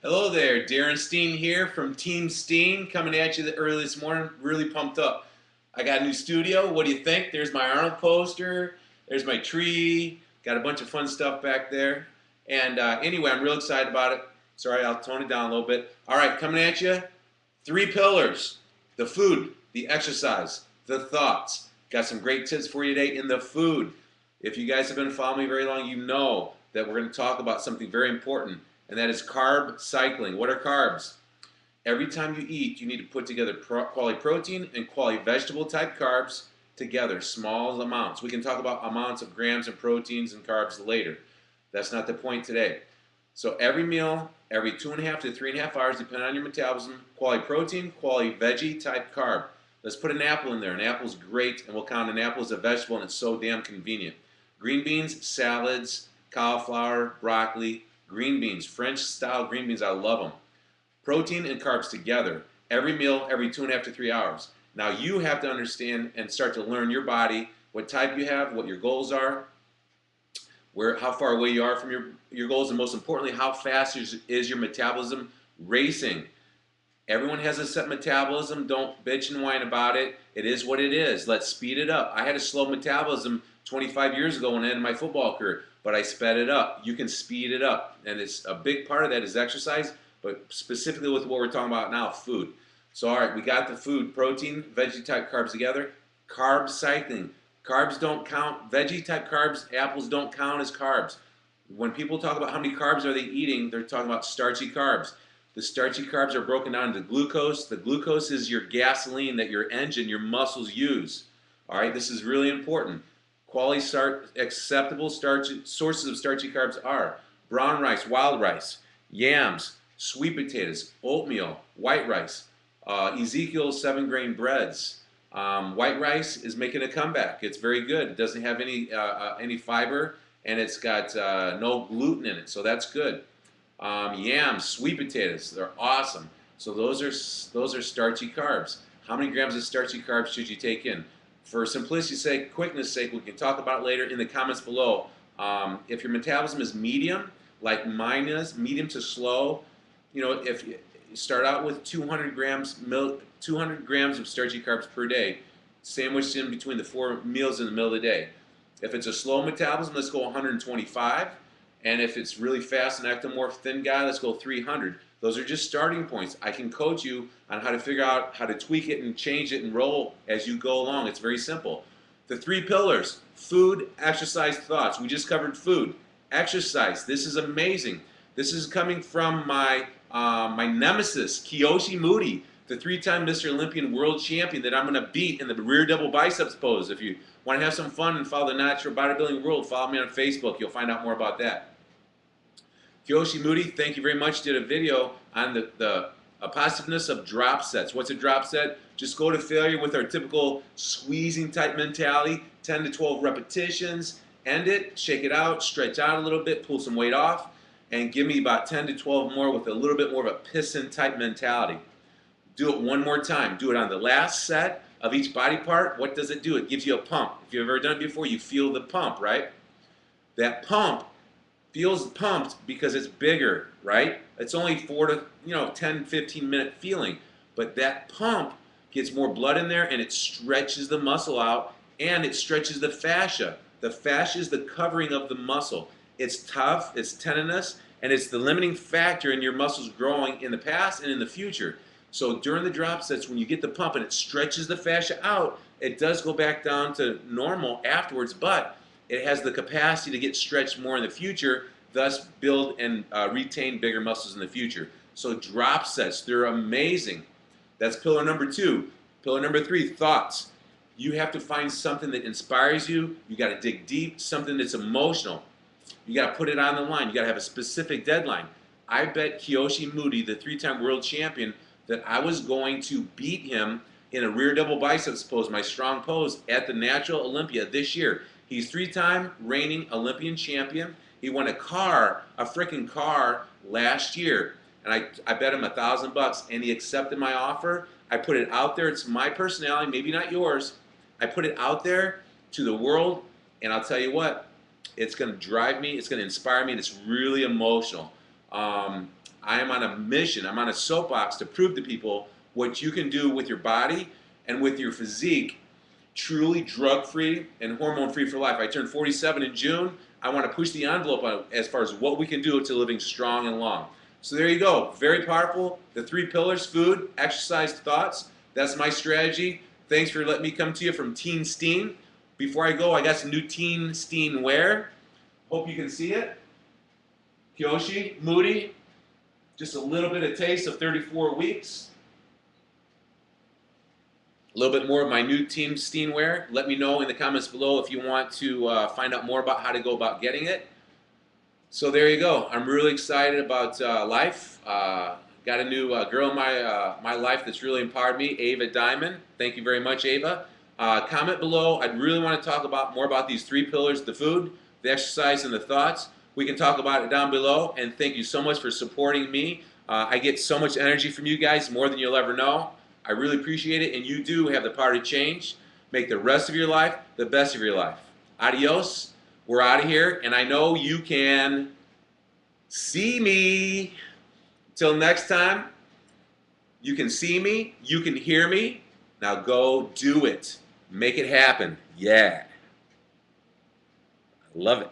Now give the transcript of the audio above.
Hello there, Darin Steen here from Team Steen, coming at you early this morning. Really pumped up. I got a new studio. What do you think? There's my Arnold poster. There's my tree. Got a bunch of fun stuff back there. And anyway, I'm real excited about it. Sorry, I'll tone it down a little bit. All right, coming at you. Three pillars: the food, the exercise, the thoughts. Got some great tips for you today in the food. If you guys have been following me very long, you know that we're going to talk about something very important, and that is carb cycling. What are carbs? Every time you eat, you need to put together quality protein and quality vegetable type carbs together, small amounts. We can talk about amounts of grams and proteins and carbs later. That's not the point today. So every meal, every 2.5 to 3.5 hours, depending on your metabolism, quality protein, quality veggie type carb. Let's put an apple in there. An apple's great, and we'll count an apple as a vegetable, and it's so damn convenient. Green beans, salads, cauliflower, broccoli, green beans, French style green beans, I love them. Protein and carbs together, every meal, every 2.5 to 3 hours. Now you have to understand and start to learn your body, what type you have, what your goals are, how far away you are from your goals, and most importantly, how fast is your metabolism racing. Everyone has a set metabolism. Don't bitch and whine about it. It is what it is. Let's speed it up. I had a slow metabolism 25 years ago when I ended my football career, but I sped it up. You can speed it up, and it's a big part of that is exercise, but specifically with what we're talking about now, food. So all right, we got the food, protein, veggie type carbs together. Carb cycling. Carbs don't count. Veggie type carbs, apples don't count as carbs. When people talk about how many carbs are they eating, they're talking about starchy carbs. The starchy carbs are broken down into glucose. The glucose is your gasoline that your engine, your muscles use. All right, this is really important. Quality acceptable sources of starchy carbs are brown rice, wild rice, yams, sweet potatoes, oatmeal, white rice, Ezekiel 7-grain breads. White rice is making a comeback. It's very good. It doesn't have any fiber, and it's got no gluten in it, so that's good. Yams, sweet potatoes, they're awesome. So those are starchy carbs. How many grams of starchy carbs should you take in? For simplicity's sake, quickness sake, we can talk about it later in the comments below. If your metabolism is medium, like mine is, medium to slow, if you start out with 200 grams of starchy carbs per day, sandwiched in between the 4 meals in the middle of the day. If it's a slow metabolism, let's go 125. And if it's really fast and ectomorph thin guy, let's go 300. Those are just starting points. I can coach you on how to figure out how to tweak it and change it and roll as you go along. It's very simple. The 3 pillars: food, exercise, thoughts. We just covered food. Exercise. This is amazing. This is coming from my nemesis, Kiyoshi Moody, the 3-time Mr. Olympian world champion that I'm going to beat in the rear double biceps pose. If you want to have some fun and follow the natural bodybuilding world, follow me on Facebook. You'll find out more about that. Kiyoshi Moody, thank you very much, did a video on the positiveness of drop sets. What's a drop set? Just go to failure with our typical squeezing type mentality, 10 to 12 repetitions, end it, shake it out, stretch out a little bit, pull some weight off, and give me about 10 to 12 more with a little bit more of a piston type mentality. Do it one more time. Do it on the last set of each body part. What does it do? It gives you a pump. If you've ever done it before, you feel the pump, right? That pump feels pumped because it's bigger, right? It's only 4 to 10, 15-minute feeling, but that pump gets more blood in there and it stretches the muscle out and it stretches the fascia. The fascia is the covering of the muscle. It's tough, it's tendinous, and it's the limiting factor in your muscles growing in the past and in the future. So during the drop sets, when you get the pump and it stretches the fascia out, it does go back down to normal afterwards, but it has the capacity to get stretched more in the future, thus build and retain bigger muscles in the future. So drop sets, they're amazing. That's pillar number 2. Pillar number 3, thoughts. You have to find something that inspires you. You got to dig deep, something that's emotional. You got to put it on the line. You got to have a specific deadline. I bet Kiyoshi Moody, the 3-time world champion, that I was going to beat him in a rear double biceps pose, my strong pose, at the Natural Olympia this year. He's 3-time reigning Olympian champion. He won a freaking car last year. And I bet him $1,000, and he accepted my offer. I put it out there. It's my personality, maybe not yours. I put it out there to the world, and I'll tell you what, it's going to drive me, it's going to inspire me, and it's really emotional. I am on a mission. I'm on a soapbox to prove to people what you can do with your body and with your physique, truly drug-free and hormone-free for life. I turned 47 in June. I want to push the envelope as far as what we can do to living strong and long. So there you go. Very powerful. The 3 pillars: food, exercise, thoughts. That's my strategy. Thanks for letting me come to you from Darin Steen. Before I go, I got some new Darin Steen wear. Hope you can see it. Kyoshi, Moody, just a little bit of taste of 34 weeks. A little bit more of my new Darin Steen wear. Let me know in the comments below if you want to find out more about how to go about getting it. So there you go. I'm really excited about life. Got a new girl in my life that's really empowered me, Ava Diamond. Thank you very much, Ava. Comment below. I'd really want to talk about more about these 3 pillars: the food, the exercise, and the thoughts. We can talk about it down below. And thank you so much for supporting me. I get so much energy from you guys, more than you'll ever know. I really appreciate it, and you do have the power to change. Make the rest of your life the best of your life. Adios. We're out of here, and I know you can see me. Till next time, you can see me, you can hear me. Now go do it. Make it happen. Yeah. I love it.